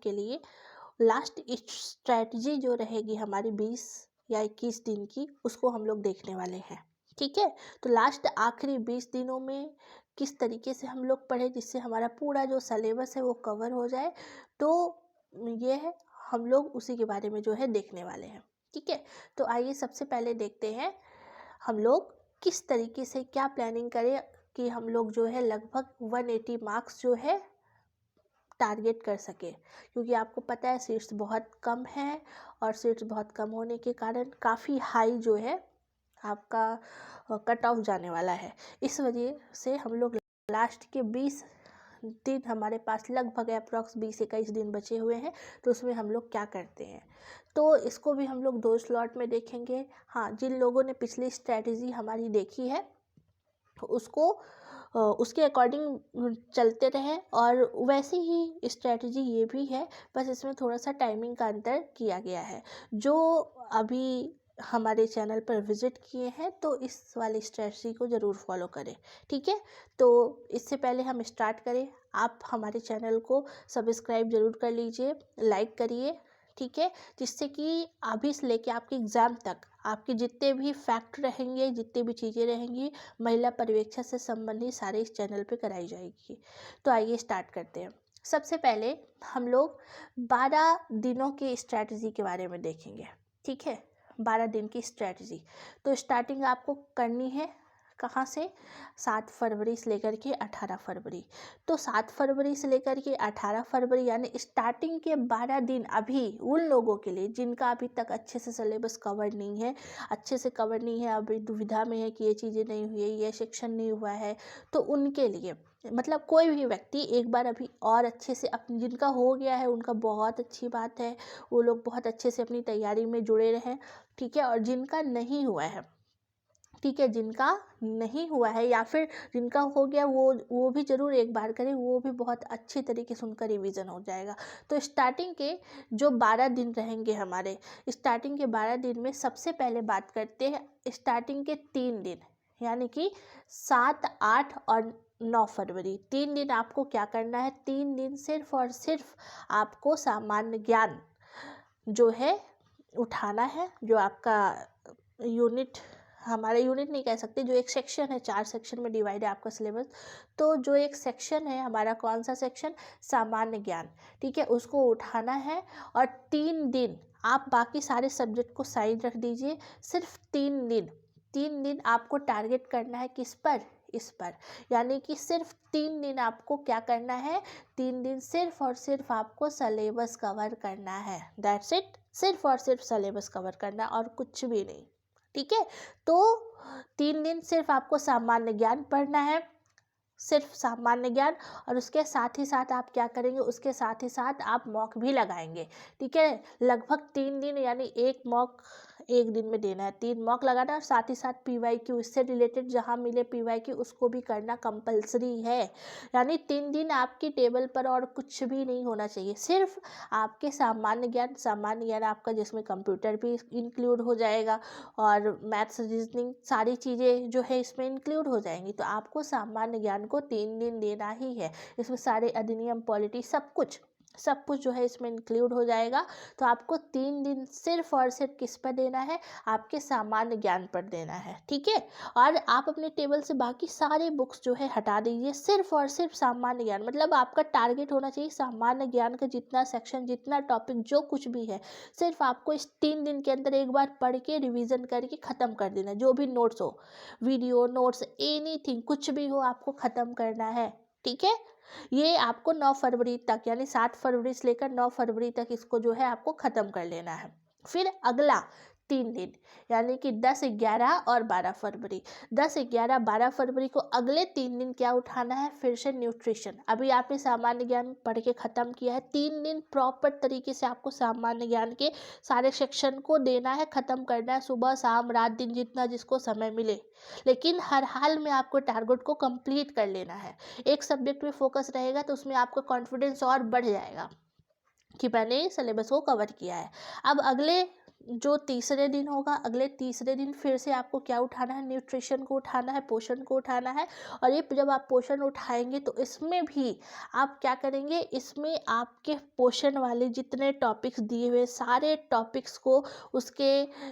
के लिए last strategy जो रहेगी हमारी 20 या 21 दिन की, उसको हम लोग देखने वाले हैं। ठीक है, तो लास्ट आखिरी 20 दिनों में किस तरीके से हम लोग पढ़े जिससे हमारा पूरा जो सिलेबस है वो कवर हो जाए, तो ये है हम लोग उसी के बारे में जो है देखने वाले हैं। ठीक है, तो आइए सबसे पहले देखते हैं हम लोग किस तरीके से क्या प्लानिंग करें कि हम लोग जो है लगभग 180 मार्क्स जो है टारगेट कर सके, क्योंकि आपको पता है सीट्स बहुत कम हैं और सीट्स बहुत कम होने के कारण काफ़ी हाई जो है आपका कट ऑफ जाने वाला है। इस वजह से हम लोग लास्ट के 20 दिन हमारे पास लगभग अप्रॉक्स 20-21 दिन बचे हुए हैं, तो उसमें हम लोग क्या करते हैं, तो इसको भी हम लोग 2 स्लॉट में देखेंगे। हाँ, जिन लोगों ने पिछली स्ट्रैटेजी हमारी देखी है उसको उसके अकॉर्डिंग चलते रहें, और वैसे ही स्ट्रैटेजी ये भी है, बस इसमें थोड़ा सा टाइमिंग का अंतर किया गया है। जो अभी हमारे चैनल पर विज़िट किए हैं तो इस वाली स्ट्रैटेजी को ज़रूर फॉलो करें। ठीक है, तो इससे पहले हम स्टार्ट करें, आप हमारे चैनल को सब्सक्राइब ज़रूर कर लीजिए, लाइक करिए। ठीक है, जिससे कि अभी से लेके आपके एग्ज़ाम तक आपके जितने भी फैक्ट रहेंगे, जितनी भी चीज़ें रहेंगी, महिला पर्यवेक्षण से संबंधित सारे इस चैनल पे कराई जाएगी। तो आइए स्टार्ट करते हैं। सबसे पहले हम लोग 12 दिनों की स्ट्रैटेजी के बारे में देखेंगे। ठीक है, 12 दिन की स्ट्रैटेजी। तो स्टार्टिंग आपको करनी है कहाँ से, 7 फरवरी से लेकर के 18 फरवरी। तो 7 फरवरी से लेकर के 18 फरवरी यानी स्टार्टिंग के 12 दिन अभी उन लोगों के लिए जिनका अभी तक अच्छे से सिलेबस कवर नहीं है, अभी दुविधा में है कि ये चीज़ें नहीं हुई है, ये सेक्शन नहीं हुआ है, तो उनके लिए मतलब कोई भी व्यक्ति एक बार अभी और अच्छे से जिनका हो गया है उनका बहुत अच्छी बात है, वो लोग बहुत अच्छे से अपनी तैयारी में जुड़े रहें। ठीक है, और जिनका नहीं हुआ है, ठीक है, जिनका नहीं हुआ है या फिर जिनका हो गया वो भी ज़रूर एक बार करें, वो भी बहुत अच्छी तरीके से उनका रिवीजन हो जाएगा। तो स्टार्टिंग के जो 12 दिन रहेंगे हमारे, स्टार्टिंग के 12 दिन में सबसे पहले बात करते हैं स्टार्टिंग के 3 दिन, यानी कि 7, 8 और 9 फरवरी। 3 दिन आपको क्या करना है, 3 दिन सिर्फ और सिर्फ आपको सामान्य ज्ञान जो है उठाना है। जो आपका यूनिट, हमारे यूनिट नहीं कह सकते, जो एक सेक्शन है, 4 सेक्शन में डिवाइड है आपका सिलेबस, तो जो एक सेक्शन है हमारा, कौन सा सेक्शन, सामान्य ज्ञान। ठीक है, उसको उठाना है। और 3 दिन आप बाकी सारे सब्जेक्ट को साइड रख दीजिए, सिर्फ 3 दिन आपको टारगेट करना है किस पर, इस पर, यानी कि सिर्फ 3 दिन आपको क्या करना है, 3 दिन सिर्फ और सिर्फ आपको सिलेबस कवर करना है। दैट्स इट, सिर्फ और सिर्फ सिलेबस कवर करना और कुछ भी नहीं। ठीक है, तो 3 दिन सिर्फ आपको सामान्य ज्ञान पढ़ना है, सिर्फ सामान्य ज्ञान। और उसके साथ ही साथ आप क्या करेंगे, उसके साथ ही साथ आप मॉक भी लगाएंगे। ठीक है, लगभग 3 दिन यानी एक मॉक एक दिन में देना है, 3 मॉक लगाना है, और साथ ही साथ PYQ, इससे रिलेटेड जहाँ मिले PYQ उसको भी करना कंपलसरी है। यानी 3 दिन आपकी टेबल पर और कुछ भी नहीं होना चाहिए, सिर्फ आपके सामान्य ज्ञान आपका, जिसमें कंप्यूटर भी इंक्लूड हो जाएगा और मैथ्स, रीजनिंग, सारी चीज़ें जो है इसमें इंक्लूड हो जाएंगी। तो आपको सामान्य ज्ञान को 3 दिन देना ही है, इसमें सारे अधिनियम, पॉलिटी, सब कुछ जो है इसमें इंक्लूड हो जाएगा। तो आपको 3 दिन सिर्फ और सिर्फ किस पर देना है, आपके सामान्य ज्ञान पर देना है। ठीक है, और आप अपने टेबल से बाकी सारे बुक्स जो है हटा दीजिए, सिर्फ और सिर्फ सामान्य ज्ञान, मतलब आपका टारगेट होना चाहिए सामान्य ज्ञान का जितना सेक्शन, जितना टॉपिक, जो कुछ भी है, सिर्फ आपको इस 3 दिन के अंदर एक बार पढ़ के रिवीजन करके ख़त्म कर देना है। जो भी नोट्स हो, वीडियो नोट्स, एनीथिंग, कुछ भी हो, आपको ख़त्म करना है। ठीक है, ये आपको 9 फरवरी तक, यानी 7 फरवरी से लेकर 9 फरवरी तक इसको जो है आपको ख़त्म कर लेना है। फिर अगला 3 दिन यानी कि 10, 11 और 12 फरवरी। 10, 11, 12 फरवरी को अगले 3 दिन क्या उठाना है, फिर से न्यूट्रिशन। अभी आपने सामान्य ज्ञान पढ़ के ख़त्म किया है, 3 दिन प्रॉपर तरीके से आपको सामान्य ज्ञान के सारे सेक्शन को देना है, ख़त्म करना है, सुबह शाम रात दिन जितना जिसको समय मिले, लेकिन हर हाल में आपको टारगेट को कंप्लीट कर लेना है। एक सब्जेक्ट में फोकस रहेगा तो उसमें आपका कॉन्फिडेंस और बढ़ जाएगा कि मैंने सिलेबस को कवर किया है। अब अगले जो तीसरे दिन होगा, अगले तीसरे दिन फिर से आपको क्या उठाना है, न्यूट्रिशन को उठाना है, पोषण को उठाना है। और ये जब आप पोषण उठाएंगे तो इसमें भी आप क्या करेंगे, इसमें आपके पोषण वाले जितने टॉपिक्स दिए हुए सारे टॉपिक्स को उसके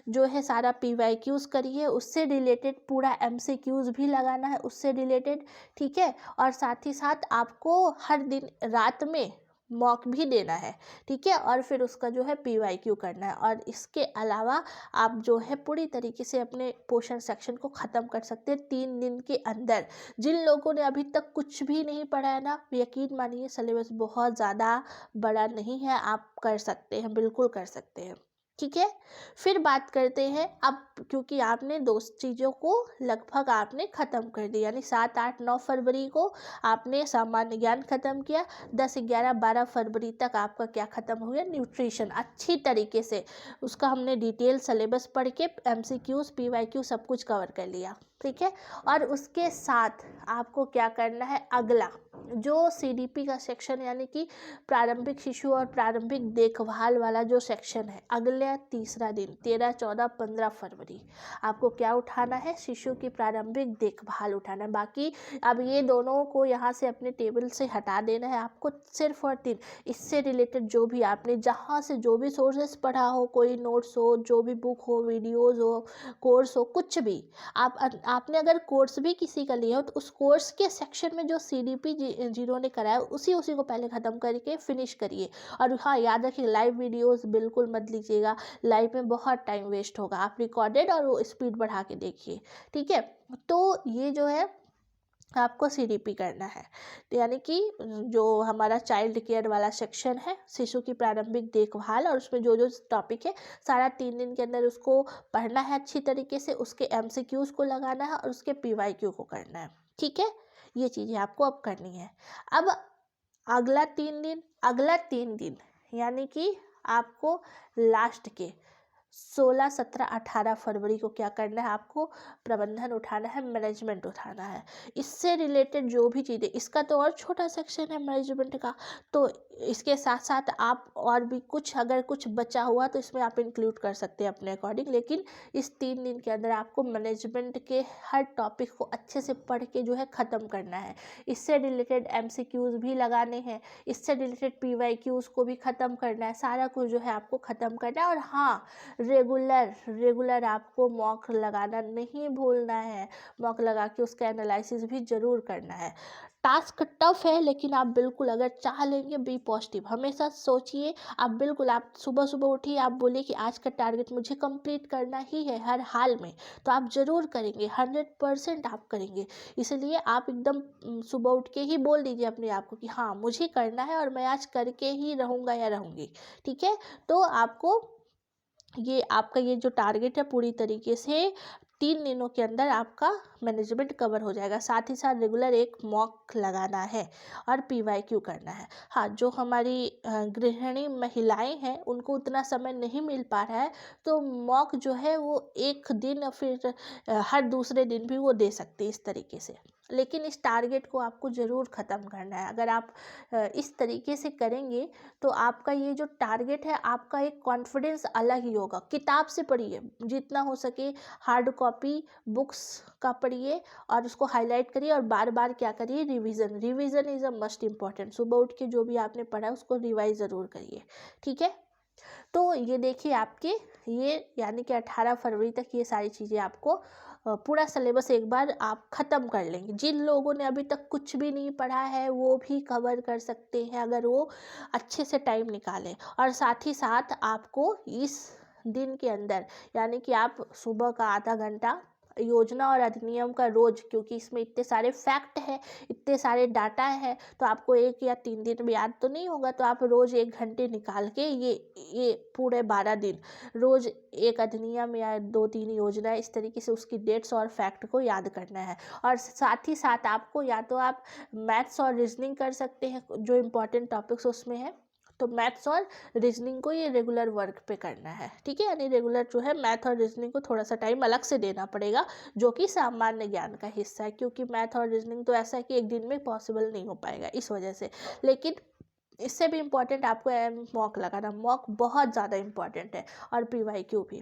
जो है सारा PYQs करिए, उससे रिलेटेड पूरा MCQs भी लगाना है उससे रिलेटेड, ठीक है। और साथ ही साथ आपको हर दिन रात में मॉक भी देना है, ठीक है। और फिर उसका जो है PYQ करना है। और इसके अलावा आप जो है पूरी तरीके से अपने पोषण सेक्शन को ख़त्म कर सकते हैं 3 दिन के अंदर। जिन लोगों ने अभी तक कुछ भी नहीं पढ़ा है ना, यकीन मानिए सिलेबस बहुत ज़्यादा बड़ा नहीं है, आप कर सकते हैं, बिल्कुल कर सकते हैं, ठीक है। फिर बात करते हैं अब, क्योंकि आपने 2 चीज़ों को लगभग आपने ख़त्म कर दिया, यानी 7, 8, 9 फरवरी को आपने सामान्य ज्ञान ख़त्म किया, 10, 11, 12 फरवरी तक आपका क्या ख़त्म हो गया, न्यूट्रिशन अच्छी तरीके से उसका हमने डिटेल सिलेबस पढ़ के MCQs PYQ सब कुछ कवर कर लिया, ठीक है। और उसके साथ आपको क्या करना है, अगला जो CDP का सेक्शन यानी कि प्रारंभिक शिशु और प्रारंभिक देखभाल वाला जो सेक्शन है, अगले तीसरा दिन 13, 14, 15 फरवरी आपको क्या उठाना है, शिशु की प्रारंभिक देखभाल उठाना है। बाकी अब ये दोनों को यहाँ से अपने टेबल से हटा देना है आपको, सिर्फ और 3 इससे रिलेटेड जो भी आपने जहाँ से जो भी सोर्सेस पढ़ा हो, कोई नोट्स हो, जो भी बुक हो, वीडियोज़ हो, कोर्स हो, कुछ भी आपने अगर कोर्स भी किसी का लिया हो तो उस कोर्स के सेक्शन में जो CDP जिन्होंने कराया उसी को पहले ख़त्म करके फिनिश करिए। और हाँ, याद रखिए लाइव वीडियोस बिल्कुल मत लीजिएगा, लाइव में बहुत टाइम वेस्ट होगा, आप रिकॉर्डेड और वो स्पीड बढ़ा के देखिए, ठीक है। तो ये जो है आपको CDP करना है, यानी कि जो हमारा चाइल्ड केयर वाला सेक्शन है, शिशु की प्रारंभिक देखभाल, और उसमें जो जो टॉपिक है सारा 3 दिन के अंदर उसको पढ़ना है अच्छी तरीके से, उसके MCQs को लगाना है और उसके PYQ को करना है, ठीक है। ये चीज़ें आपको अब करनी है। अब अगला 3 दिन यानी कि आपको लास्ट के 16, 17, 18 फरवरी को क्या करना है, आपको प्रबंधन उठाना है, मैनेजमेंट उठाना है। इससे रिलेटेड जो भी चीज़ें, इसका तो और छोटा सेक्शन है मैनेजमेंट का, तो इसके साथ साथ आप और भी कुछ अगर कुछ बचा हुआ तो इसमें आप इंक्लूड कर सकते हैं अपने अकॉर्डिंग। लेकिन इस 3 दिन के अंदर आपको मैनेजमेंट के हर टॉपिक को अच्छे से पढ़ के जो है ख़त्म करना है। इससे रिलेटेड MCQs भी लगाने हैं, इससे रिलेटेड PYQs को भी ख़त्म करना है, सारा कुछ जो है आपको ख़त्म करना है। और हाँ, रेगुलर आपको मॉक लगाना नहीं भूलना है, मॉक लगा के उसका एनालिसिस भी ज़रूर करना है। टास्क टफ है लेकिन आप बिल्कुल अगर चाह लेंगे, बी पॉजिटिव, हमेशा सोचिए, आप बिल्कुल आप सुबह सुबह उठिए, आप बोलिए कि आज का टारगेट मुझे कंप्लीट करना ही है हर हाल में, तो आप ज़रूर करेंगे, 100% आप करेंगे। इसलिए आप एकदम सुबह उठ के ही बोल दीजिए अपने आप को कि हाँ मुझे करना है और मैं आज करके ही रहूँगा या रहूँगी, ठीक है। तो आपको ये आपका ये जो टारगेट है पूरी तरीके से 3 दिनों के अंदर आपका मैनेजमेंट कवर हो जाएगा। साथ ही साथ रेगुलर एक मॉक लगाना है और PYQ करना है। हाँ, जो हमारी गृहिणी महिलाएं हैं उनको उतना समय नहीं मिल पा रहा है, तो मॉक जो है वो एक दिन या फिर हर दूसरे दिन भी वो दे सकते हैं इस तरीके से। लेकिन इस टारगेट को आपको ज़रूर ख़त्म करना है। अगर आप इस तरीके से करेंगे तो आपका ये जो टारगेट है, आपका एक कॉन्फिडेंस अलग ही होगा। किताब से पढ़िए, जितना हो सके हार्ड कॉपी बुक्स का पढ़िए और उसको हाईलाइट करिए और बार बार क्या करिए, revision is a must important. सुबह उठ के जो भी आपने पढ़ा है उसको रिवाइज ज़रूर करिए, ठीक है। तो ये देखिए आपके ये यानी कि 18 फरवरी तक ये सारी चीज़ें आपको पूरा सिलेबस एक बार आप ख़त्म कर लेंगे। जिन लोगों ने अभी तक कुछ भी नहीं पढ़ा है वो भी कवर कर सकते हैं अगर वो अच्छे से टाइम निकालें। और साथ ही साथ आपको इस दिन के अंदर यानी कि आप सुबह का आधा घंटा योजना और अधिनियम का रोज, क्योंकि इसमें इतने सारे फैक्ट है, इतने सारे डाटा है, तो आपको 1 या 3 दिन में याद तो नहीं होगा, तो आप रोज़ 1 घंटे निकाल के ये पूरे 12 दिन रोज़ एक अधिनियम या 2-3 योजना इस तरीके से उसकी डेट्स और फैक्ट को याद करना है। और साथ ही साथ आपको या तो आप मैथ्स और रीजनिंग कर सकते हैं, जो इम्पोर्टेंट टॉपिक्स उसमें है, तो मैथ्स और रीजनिंग को ये रेगुलर वर्क पे करना है, ठीक है। यानी रेगुलर जो है मैथ और रीजनिंग को थोड़ा सा टाइम अलग से देना पड़ेगा, जो कि सामान्य ज्ञान का हिस्सा है, क्योंकि मैथ और रीजनिंग तो ऐसा है कि एक दिन में पॉसिबल नहीं हो पाएगा इस वजह से। लेकिन इससे भी इम्पोर्टेंट आपको मॉक लगाना, मॉक बहुत ज़्यादा इम्पोर्टेंट है, और PYQ भी,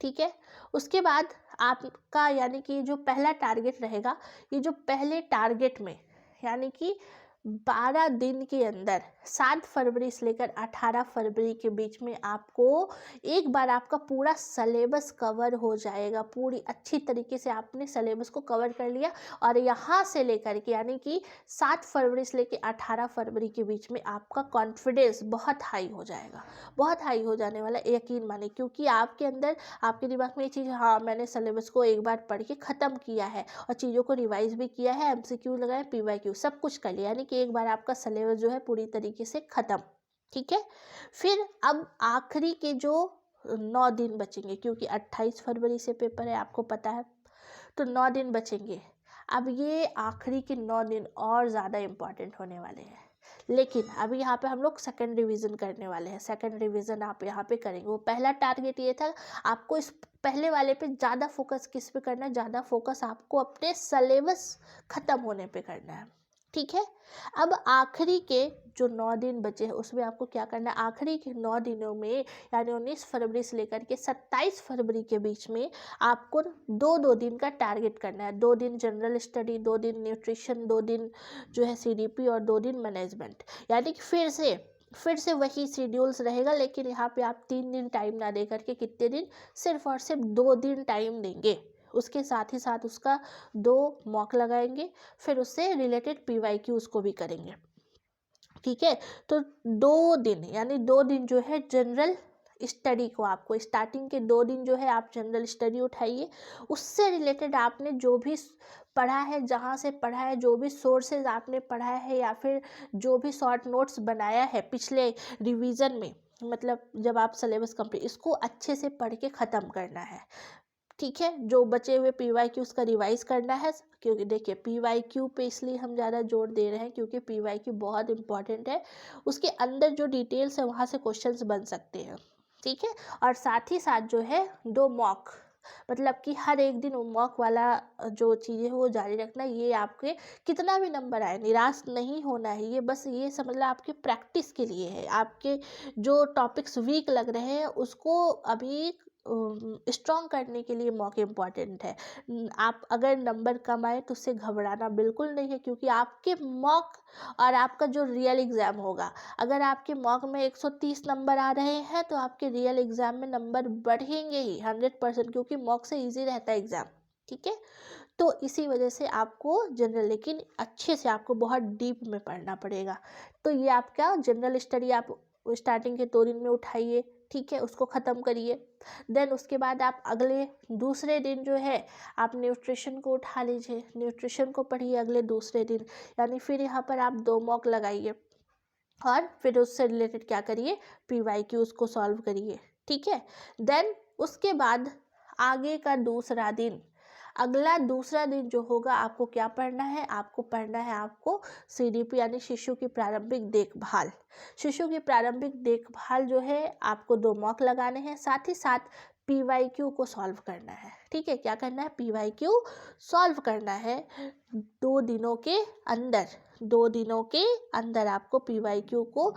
ठीक है। उसके बाद आपका यानी कि जो पहला टारगेट रहेगा, ये जो पहले टारगेट में यानी कि 12 दिन के अंदर 7 फरवरी से लेकर 18 फरवरी के बीच में आपको एक बार आपका पूरा सिलेबस कवर हो जाएगा। पूरी अच्छी तरीके से आपने सिलेबस को कवर कर लिया, और यहाँ से लेकर के यानी कि 7 फरवरी से लेकर 18 फरवरी के बीच में आपका कॉन्फिडेंस बहुत हाई हो जाएगा, बहुत हाई हो जाने वाला, यकीन माने, क्योंकि आपके अंदर, आपके दिमाग में ये चीज़, हाँ मैंने सिलेबस को एक बार पढ़ के ख़त्म किया है और चीज़ों को रिवाइज भी किया है, MCQ लगाए, PYQ सब कुछ कर लिया, यानी कि एक बार आपका सिलेबस जो है पूरी तरीके से ख़त्म, ठीक है। फिर अब आखिरी के जो 9 दिन बचेंगे, क्योंकि 28 फरवरी से पेपर है, आपको पता है, तो 9 दिन बचेंगे। अब ये आखिरी के 9 दिन और ज़्यादा इम्पॉर्टेंट होने वाले हैं, लेकिन अभी यहाँ पे हम लोग सेकंड रिवीजन करने वाले हैं। सेकंड रिवीजन आप यहाँ पे करेंगे। वो पहला टारगेट ये था, आपको इस पहले वाले पे ज़्यादा फोकस किस पे करना है, ज़्यादा फोकस आपको अपने सिलेबस ख़त्म होने पे करना है, ठीक है। अब आखिरी के जो 9 दिन बचे हैं उसमें आपको क्या करना है, आखिरी के 9 दिनों में यानी 19 फरवरी से लेकर के 27 फरवरी के बीच में आपको 2-2 दिन का टारगेट करना है। 2 दिन जनरल स्टडी, 2 दिन न्यूट्रिशन, 2 दिन जो है CDP और 2 दिन मैनेजमेंट, यानी कि फिर से वही शेड्यूल्स रहेगा, लेकिन यहाँ पे आप 3 दिन टाइम ना दे करके कितने दिन, सिर्फ और सिर्फ 2 दिन टाइम देंगे। उसके साथ ही साथ उसका 2 मॉक लगाएंगे, फिर उससे रिलेटेड PYQ उसको भी करेंगे, ठीक है। तो 2 दिन यानी 2 दिन जो है जनरल स्टडी को, आपको स्टार्टिंग के 2 दिन जो है आप जनरल स्टडी उठाइए, उससे रिलेटेड आपने जो भी पढ़ा है, जहाँ से पढ़ा है, जो भी सोर्सेज आपने पढ़ा है, या फिर जो भी शॉर्ट नोट्स बनाया है पिछले रिवीजन में, मतलब जब आप सिलेबस कंप्लीट, इसको अच्छे से पढ़ के ख़त्म करना है, ठीक है। जो बचे हुए PYQ उसका रिवाइज करना है, क्योंकि देखिए PYQ पे इसलिए हम ज़्यादा जोर दे रहे हैं क्योंकि PYQ बहुत इंपॉर्टेंट है, उसके अंदर जो डिटेल्स है वहाँ से क्वेश्चंस बन सकते हैं, ठीक है। और साथ ही साथ जो है 2 मॉक, मतलब कि हर एक दिन मॉक वाला जो चीज़ें वो जारी रखना। ये आपके कितना भी नंबर आए निराश नहीं होना है, ये बस ये समझ लो आपके प्रैक्टिस के लिए है। आपके जो टॉपिक्स वीक लग रहे हैं उसको अभी स्ट्रॉन्ग करने के लिए मॉक इम्पॉर्टेंट है। आप अगर नंबर कम आए तो उससे घबराना बिल्कुल नहीं है, क्योंकि आपके मॉक और आपका जो रियल एग्ज़ाम होगा, अगर आपके मॉक में 130 नंबर आ रहे हैं तो आपके रियल एग्ज़ाम में नंबर बढ़ेंगे ही 100%, क्योंकि मॉक से ईजी रहता है एग्ज़ाम, ठीक है। तो इसी वजह से आपको जनरल, लेकिन अच्छे से आपको बहुत डीप में पढ़ना पड़ेगा। तो ये आपका जनरल स्टडी आप स्टार्टिंग के 2 दिन में उठाइए, ठीक है, उसको ख़त्म करिए। देन उसके बाद आप अगले दूसरे दिन जो है आप न्यूट्रिशन को उठा लीजिए, न्यूट्रिशन को पढ़िए अगले दूसरे दिन, यानी फिर यहाँ पर आप 2 मॉक लगाइए, और फिर उससे रिलेटेड क्या करिए, PYQ उसको सॉल्व करिए, ठीक है। देन उसके बाद आगे का दूसरा दिन, अगला दूसरा दिन जो होगा, आपको क्या पढ़ना है, आपको पढ़ना है आपको CDP यानी शिशु की प्रारंभिक देखभाल। शिशु की प्रारंभिक देखभाल जो है आपको 2 मॉक लगाने हैं, साथ ही साथ PYQ को सॉल्व करना है, ठीक है। क्या करना है, PYQ सॉल्व करना है 2 दिनों के अंदर। 2 दिनों के अंदर आपको PYQ को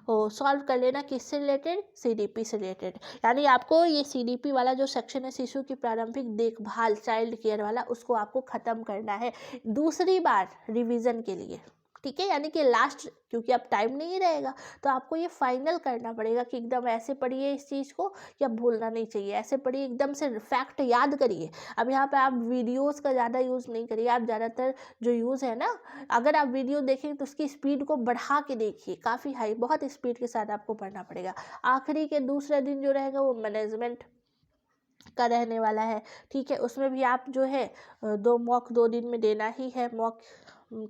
सॉल्व कर लेना, किससे रिलेटेड, CDP से रिलेटेड। यानी आपको ये CDP वाला जो सेक्शन है, शिशु की प्रारंभिक देखभाल, चाइल्ड केयर वाला, उसको आपको ख़त्म करना है दूसरी बार रिवीजन के लिए, ठीक है। यानी कि लास्ट, क्योंकि अब टाइम नहीं रहेगा, तो आपको ये फाइनल करना पड़ेगा कि एकदम ऐसे पढ़िए इस चीज़ को, या भूलना नहीं चाहिए, ऐसे पढ़िए एकदम से फैक्ट याद करिए। अब यहाँ पे आप वीडियोस का ज़्यादा यूज़ नहीं करिए, आप ज़्यादातर जो यूज़ है ना, अगर आप वीडियो देखेंगे तो उसकी स्पीड को बढ़ा के देखिए, काफ़ी हाई, बहुत स्पीड के साथ आपको पढ़ना पड़ेगा। आखिरी के दूसरे दिन जो रहेगा वो मैनेजमेंट का रहने वाला है, ठीक है। उसमें भी आप जो है 2 मॉक 2 दिन में देना ही है मॉक,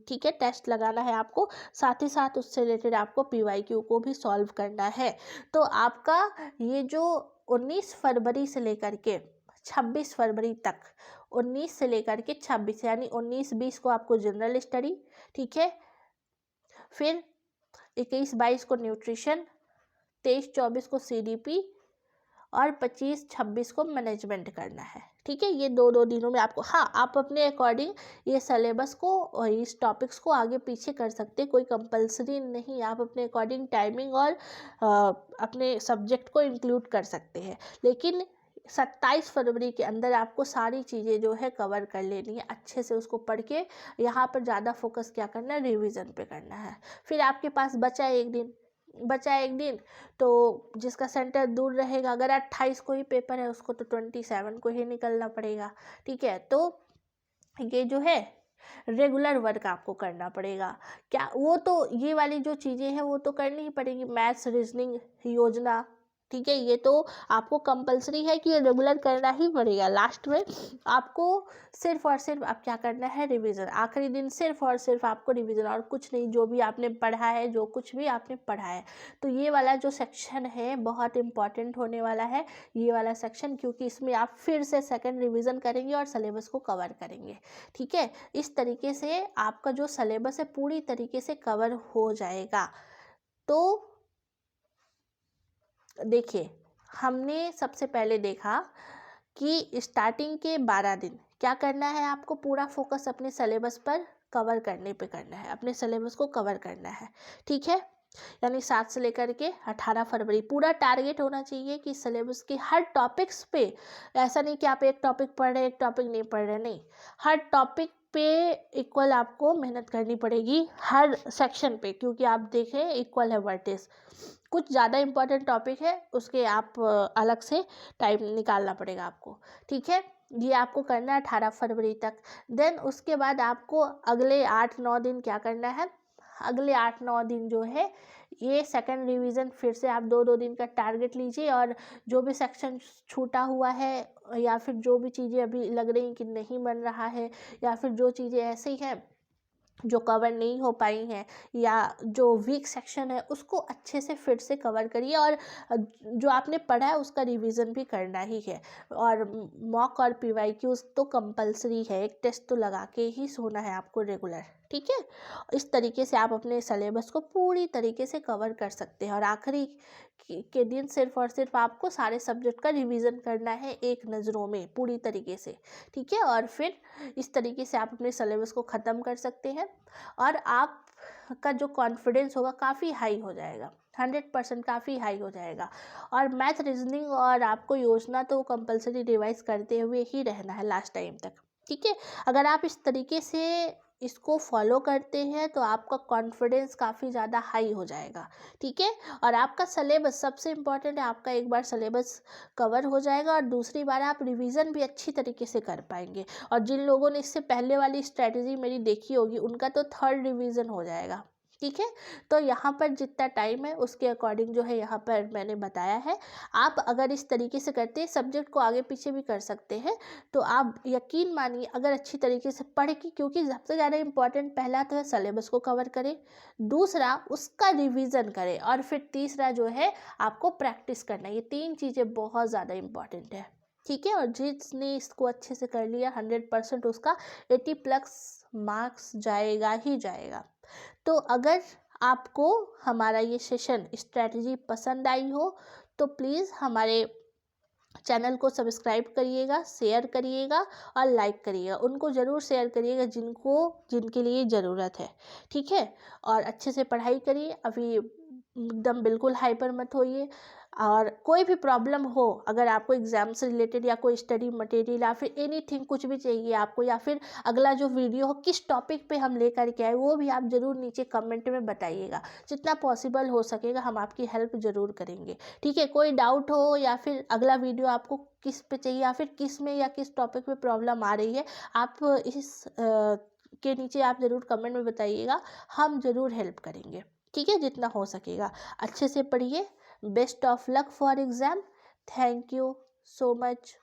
ठीक है, टेस्ट लगाना है आपको, साथ ही साथ उससे रिलेटेड आपको PYQ को भी सॉल्व करना है। तो आपका ये जो 19 फरवरी से लेकर के 26 फरवरी तक, 19 से लेकर के 26 यानी 19-20 को आपको जनरल स्टडी, ठीक है। फिर 21-22 को न्यूट्रिशन, 23-24 को CDP, और 25-26 को मैनेजमेंट करना है। ठीक है, ये दो दिनों में आपको, हाँ आप अपने अकॉर्डिंग ये सिलेबस को और इस टॉपिक्स को आगे पीछे कर सकते हैं, कोई कंपलसरी नहीं, आप अपने अकॉर्डिंग टाइमिंग और अपने सब्जेक्ट को इंक्लूड कर सकते हैं। लेकिन 27 फरवरी के अंदर आपको सारी चीज़ें जो है कवर कर लेनी है, अच्छे से उसको पढ़ के यहाँ पर ज़्यादा फोकस क्या करना है, रिवीजन पे करना है। फिर आपके पास बचा एक दिन, तो जिसका सेंटर दूर रहेगा, अगर 28 को ही पेपर है उसको तो 27 को ही निकलना पड़ेगा। ठीक है, तो ये जो है रेगुलर वर्क आपको करना पड़ेगा। क्या वो तो ये वाली जो चीज़ें हैं वो तो करनी ही पड़ेगी, मैथ्स, रीजनिंग, योजना। ठीक है, ये तो आपको कंपलसरी है कि ये रेगुलर करना ही पड़ेगा। लास्ट में आपको सिर्फ और सिर्फ आप क्या करना है, रिवीजन। आखिरी दिन सिर्फ और सिर्फ आपको रिवीजन और कुछ नहीं, जो भी आपने पढ़ा है, जो कुछ भी आपने पढ़ा है। तो ये वाला जो सेक्शन है बहुत इम्पॉर्टेंट होने वाला है, ये वाला सेक्शन, क्योंकि इसमें आप फिर से सेकंड रिवीजन करेंगे और सिलेबस को कवर करेंगे। ठीक है, इस तरीके से आपका जो सिलेबस है पूरी तरीके से कवर हो जाएगा। तो देखिए, हमने सबसे पहले देखा कि स्टार्टिंग के 12 दिन क्या करना है, आपको पूरा फोकस अपने सिलेबस पर कवर करने पे करना है, अपने सिलेबस को कवर करना है। ठीक है, यानी 7 से लेकर के 18 फरवरी पूरा टारगेट होना चाहिए कि सिलेबस के हर टॉपिक्स पे, ऐसा नहीं कि आप एक टॉपिक पढ़ रहे एक टॉपिक नहीं पढ़ रहे, नहीं, हर टॉपिक पे इक्वल आपको मेहनत करनी पड़ेगी, हर सेक्शन पे, क्योंकि आप देखें इक्वल है वर्टेज, कुछ ज़्यादा इम्पोर्टेंट टॉपिक है उसके आप अलग से टाइम निकालना पड़ेगा आपको। ठीक है, ये आपको करना है 18 फरवरी तक। देन उसके बाद आपको अगले 8-9 दिन क्या करना है, अगले 8-9 दिन जो है ये सेकंड रिवीजन, फिर से आप 2-2 दिन का टारगेट लीजिए, और जो भी सेक्शन छूटा हुआ है या फिर जो भी चीज़ें अभी लग रही कि नहीं बन रहा है, या फिर जो चीज़ें ऐसी हैं जो कवर नहीं हो पाई हैं, या जो वीक सेक्शन है उसको अच्छे से फिर से कवर करिए, और जो आपने पढ़ा है उसका रिवीजन भी करना ही है। और मॉक और पीवाईक्यूज तो कंपलसरी है, एक टेस्ट तो लगा के ही सोना है आपको रेगुलर। ठीक है, इस तरीके से आप अपने सिलेबस को पूरी तरीके से कवर कर सकते हैं, और आखिरी के दिन सिर्फ और सिर्फ आपको सारे सब्जेक्ट का रिवीजन करना है एक नज़रों में पूरी तरीके से। ठीक है, और फिर इस तरीके से आप अपने सिलेबस को ख़त्म कर सकते हैं, और आपका जो कॉन्फिडेंस होगा काफ़ी हाई हो जाएगा, 100% काफ़ी हाई हो जाएगा। और मैथ, रीजनिंग और आपको योजना तो कंपलसरी रिवाइज करते हुए ही रहना है लास्ट टाइम तक। ठीक है, अगर आप इस तरीके से इसको फॉलो करते हैं तो आपका कॉन्फिडेंस काफ़ी ज़्यादा हाई हो जाएगा। ठीक है, और आपका सिलेबस सबसे इम्पॉर्टेंट है, आपका एक बार सिलेबस कवर हो जाएगा और दूसरी बार आप रिवीजन भी अच्छी तरीके से कर पाएंगे। और जिन लोगों ने इससे पहले वाली स्ट्रेटजी मेरी देखी होगी उनका तो थर्ड रिवीजन हो जाएगा। ठीक है, तो यहाँ पर जितना टाइम है उसके अकॉर्डिंग जो है यहाँ पर मैंने बताया है। आप अगर इस तरीके से करते हैं, सब्जेक्ट को आगे पीछे भी कर सकते हैं, तो आप यकीन मानिए अगर अच्छी तरीके से पढ़ के, क्योंकि सबसे ज़्यादा इम्पॉर्टेंट पहला तो है सिलेबस को कवर करें, दूसरा उसका रिवीजन करें, और फिर तीसरा जो है आपको प्रैक्टिस करना। ये 3 चीज़ें बहुत ज़्यादा इम्पॉर्टेंट है। ठीक है, और जिसने इसको अच्छे से कर लिया 100% उसका 80+ मार्क्स जाएगा ही जाएगा। तो अगर आपको हमारा ये सेशन स्ट्रैटेजी पसंद आई हो तो प्लीज़ हमारे चैनल को सब्सक्राइब करिएगा, शेयर करिएगा और लाइक करिएगा। उनको ज़रूर शेयर करिएगा जिनके लिए ज़रूरत है। ठीक है, और अच्छे से पढ़ाई करिए, अभी एकदम बिल्कुल हाइपर मत होइए। और कोई भी प्रॉब्लम हो, अगर आपको एग्ज़ाम से रिलेटेड या कोई स्टडी मटेरियल या फिर एनीथिंग कुछ भी चाहिए आपको, या फिर अगला जो वीडियो हो किस टॉपिक पे हम लेकर के आए, वो भी आप ज़रूर नीचे कमेंट में बताइएगा। जितना पॉसिबल हो सकेगा हम आपकी हेल्प ज़रूर करेंगे। ठीक है, कोई डाउट हो या फिर अगला वीडियो आपको किस पे चाहिए या फिर किस में या किस टॉपिक पे प्रॉब्लम आ रही है, आप इस के नीचे आप ज़रूर कमेंट में बताइएगा, हम ज़रूर हेल्प करेंगे। ठीक है, जितना हो सकेगा। अच्छे से पढ़िए। Best of luck for exam. Thank you so much.